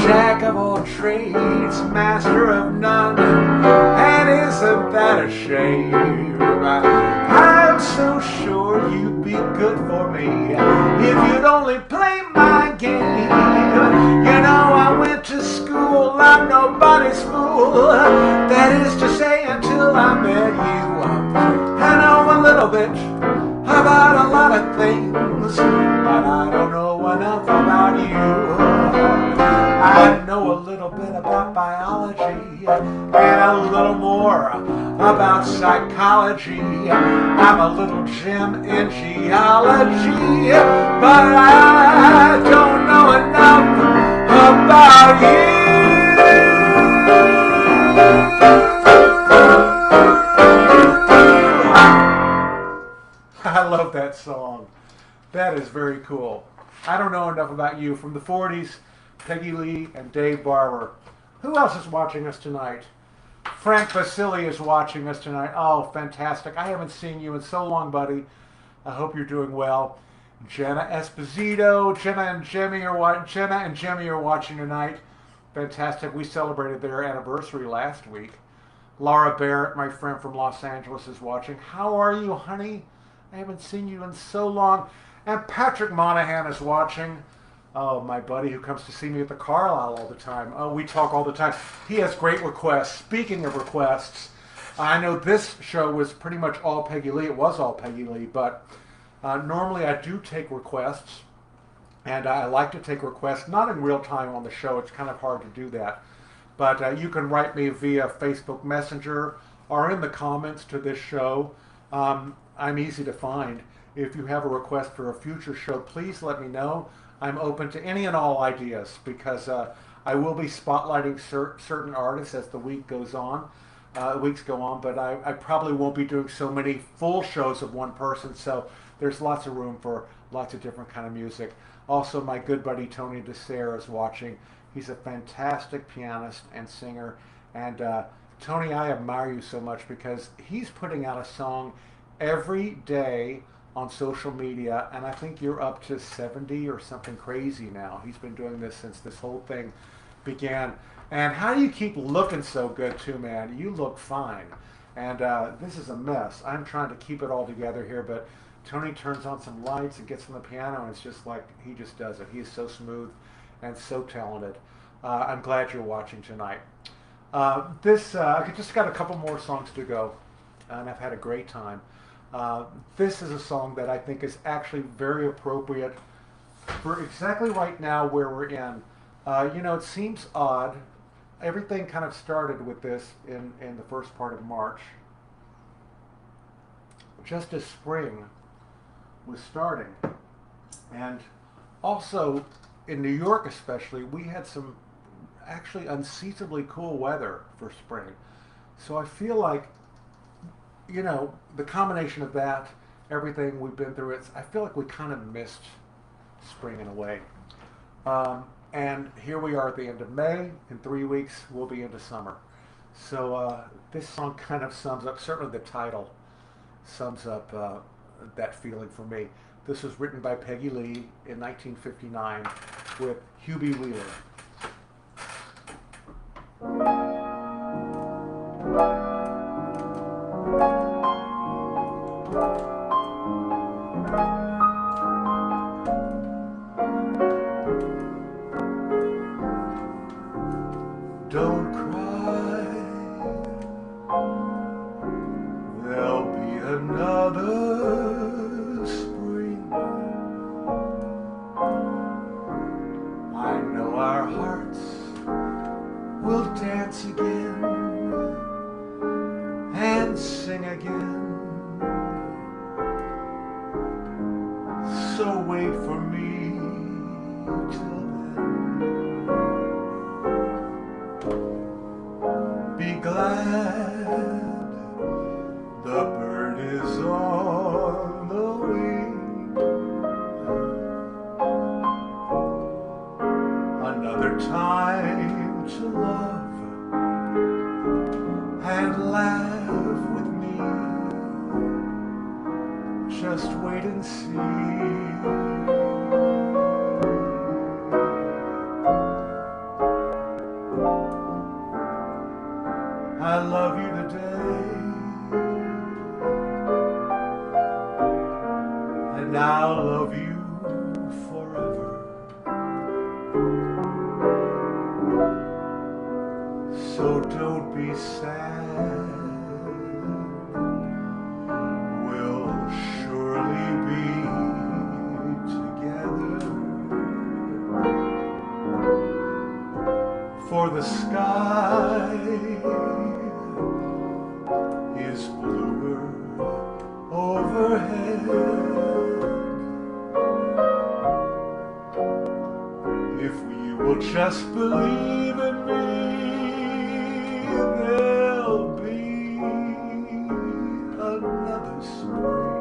Jack of all trades, master of none, and isn't that a shame? I'm so sure you'd be good for me if you'd only play my game. You know I went to school, I'm nobody's fool. That is to say, until I met you. I know a little bit about a lot of things, but I don't know enough about you. I know a little bit about biology and a little more about psychology. I'm a little gem in geology, but I don't know enough about you. I love that song. That is very cool. I don't know enough about you from the 40s. Peggy Lee and Dave Barber. Who else is watching us tonight? Frank Vasili is watching us tonight. Oh, fantastic. I haven't seen you in so long, buddy. I hope you're doing well. Jenna Esposito. Jenna and Jimmy are watching tonight. Fantastic. We celebrated their anniversary last week. Laura Barrett, my friend from Los Angeles, is watching. How are you, honey? I haven't seen you in so long. And Patrick Monahan is watching. Oh, my buddy who comes to see me at the Carlisle all the time. Oh, we talk all the time. He has great requests. Speaking of requests, I know this show was pretty much all Peggy Lee. It was all Peggy Lee, but normally I do take requests, and I like to take requests, not in real time on the show. It's kind of hard to do that. But you can write me via Facebook Messenger or in the comments to this show. I'm easy to find. If you have a request for a future show, please let me know. I'm open to any and all ideas because I will be spotlighting certain artists as the week goes on. Weeks go on, but I probably won't be doing so many full shows of one person. So there's lots of room for lots of different kind of music. Also, my good buddy Tony DeSere is watching. He's a fantastic pianist and singer. And Tony, I admire you so much because he's putting out a song every day on social media, and I think you're up to 70 or something crazy now. He's been doing this since this whole thing began. And how do you keep looking so good too, man? You look fine. And this is a mess. I'm trying to keep it all together here, but Tony turns on some lights and gets on the piano, and it's just like he just does it. He's so smooth and so talented. I'm glad you're watching tonight. I just got a couple more songs to go, and I've had a great time. This is a song that I think is actually very appropriate for exactly right now where we're in. It seems odd. Everything kind of started with this in the first part of March. Just as spring was starting. And also, in New York especially, we had some actually unseasonably cool weather for spring. So I feel like the combination of that, everything we've been through, I feel like we kind of missed spring in a way. And here we are at the end of May. In 3 weeks, we'll be into summer. So this song kind of sums up, certainly the title sums up that feeling for me. This was written by Peggy Lee in 1959 with Hubie Wheeler. Don't cry, there'll be another spring. I know our hearts will dance again and sing again. wait for me till then. Be glad the bird is on the wing. Another time to love and laugh with me. Just wait and see. I love you today, and I'll love you forever. So don't be sad, we'll surely be together. For the sky is bluer overhead. If you will just believe in me, there'll be another spring.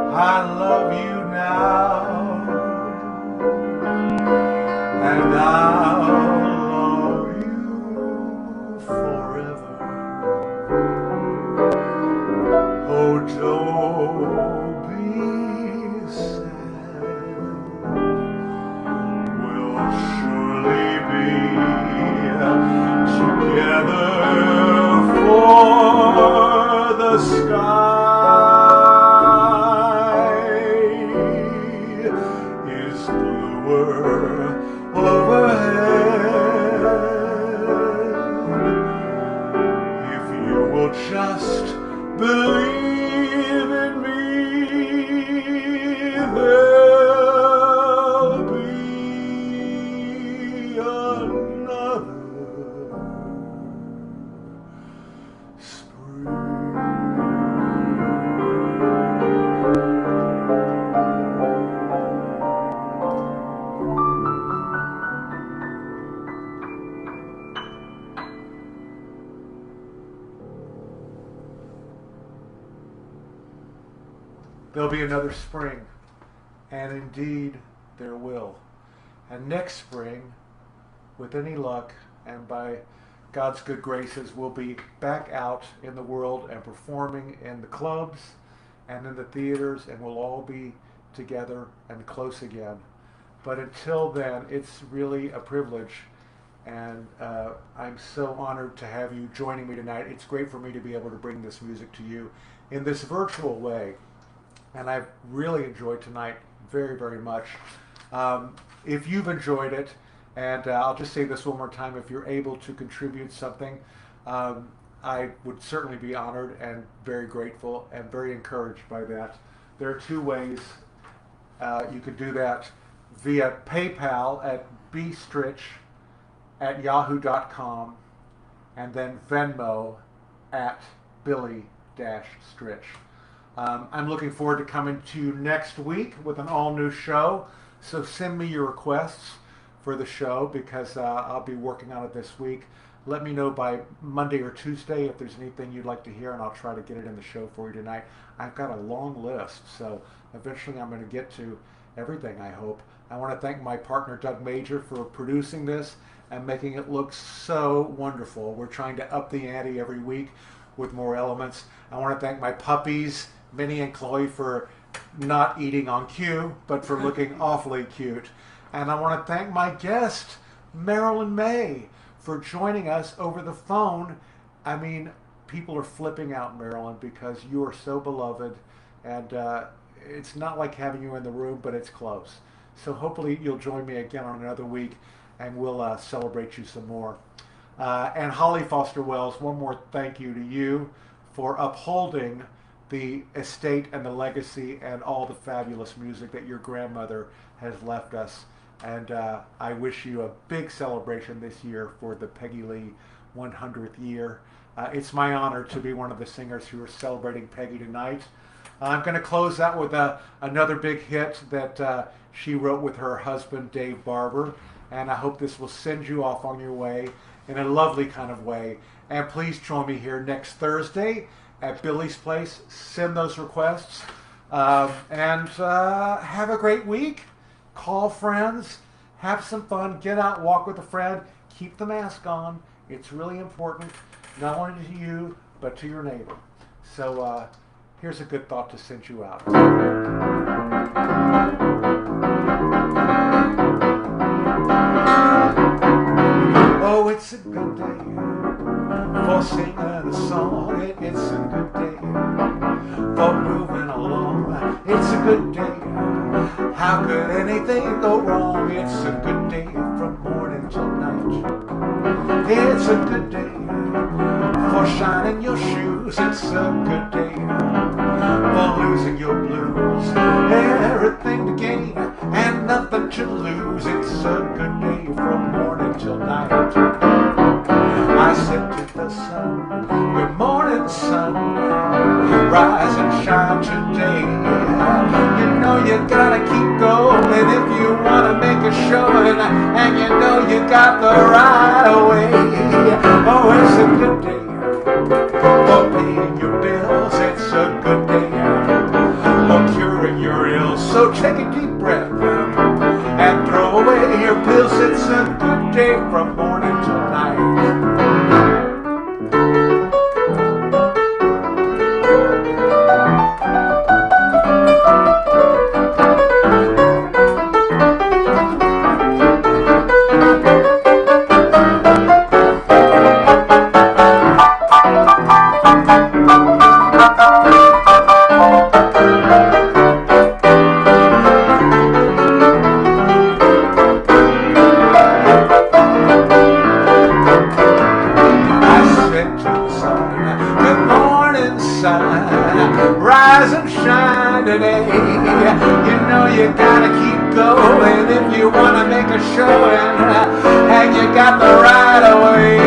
I love you now, and I'll love you forever. Oh, don't be sad, we'll surely be together, for the sky is bluer overhead. If you will just believe in me, there'll be another spring. There'll be another spring, and indeed there will. And next spring, with any luck and by God's good graces, we'll be back out in the world and performing in the clubs and in the theaters, and we'll all be together and close again. But until then, it's really a privilege, and I'm so honored to have you joining me tonight. It's great for me to be able to bring this music to you in this virtual way. And I've really enjoyed tonight very, very much. If you've enjoyed it, and I'll just say this one more time, if you're able to contribute something, I would certainly be honored and very grateful and very encouraged by that. There are two ways you could do that: via PayPal at bstritch@yahoo.com, and then Venmo at Billy-Stritch. I'm looking forward to coming to you next week with an all-new show, so send me your requests for the show, because I'll be working on it this week. let me know by Monday or Tuesday if there's anything you'd like to hear, and I'll try to get it in the show for you tonight. I've got a long list, so eventually I'm going to get to everything, I hope. I want to thank my partner Doug Major for producing this and making it look so wonderful. We're trying to up the ante every week with more elements. I want to thank my puppies, Minnie and Chloe, for not eating on cue, but for looking awfully cute. And I want to thank my guest, Marilyn May, for joining us over the phone. I mean, people are flipping out, Marilyn, because you are so beloved, and it's not like having you in the room, but it's close. So hopefully you'll join me again on another week, and we'll celebrate you some more. And Holly Foster Wells, one more thank you to you for upholding the estate and the legacy and all the fabulous music that your grandmother has left us. And I wish you a big celebration this year for the Peggy Lee 100th year. It's my honor to be one of the singers who are celebrating Peggy tonight. I'm going to close out with another big hit that she wrote with her husband, Dave Barber. And I hope this will send you off on your way in a lovely kind of way. And please join me here next Thursday at Billy's Place. Send those requests. And have a great week. Call friends. Have some fun. Get out, walk with a friend. Keep the mask on. It's really important, not only to you, but to your neighbor. So here's a good thought to send you out. Oh, it's a good day for singing a song. It's a good day for moving along. It's a good day. How could anything go wrong? It's a good day from morning till night. It's a good day for shining your shoes. It's a good day for losing your blues. Everything to gain and nothing to lose. It's a good day from morning till night. I said to the sun, good morning sun, rise and shine today. You know you gotta keep going if you wanna make a showing, and you know you got the right way. Oh, it's a good day for paying your bills. It's a good day for curing your ills. So take a deep breath and throw away your pills. It's a good day from morning till night. Rise and shine today. You know you gotta keep going if you wanna make a showing, and you got the right way.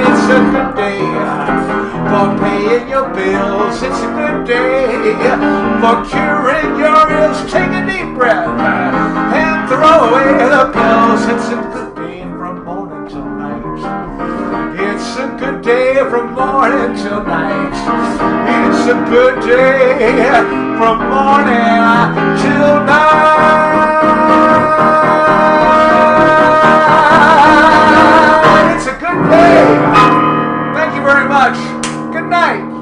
It's a good day for paying your bills. It's a good day for curing your ills. Take a deep breath and throw away the pills. It's a good day from morning till night. It's a good day from morning till night. It's a good day from morning till night. It's a good day. Thank you very much. Good night.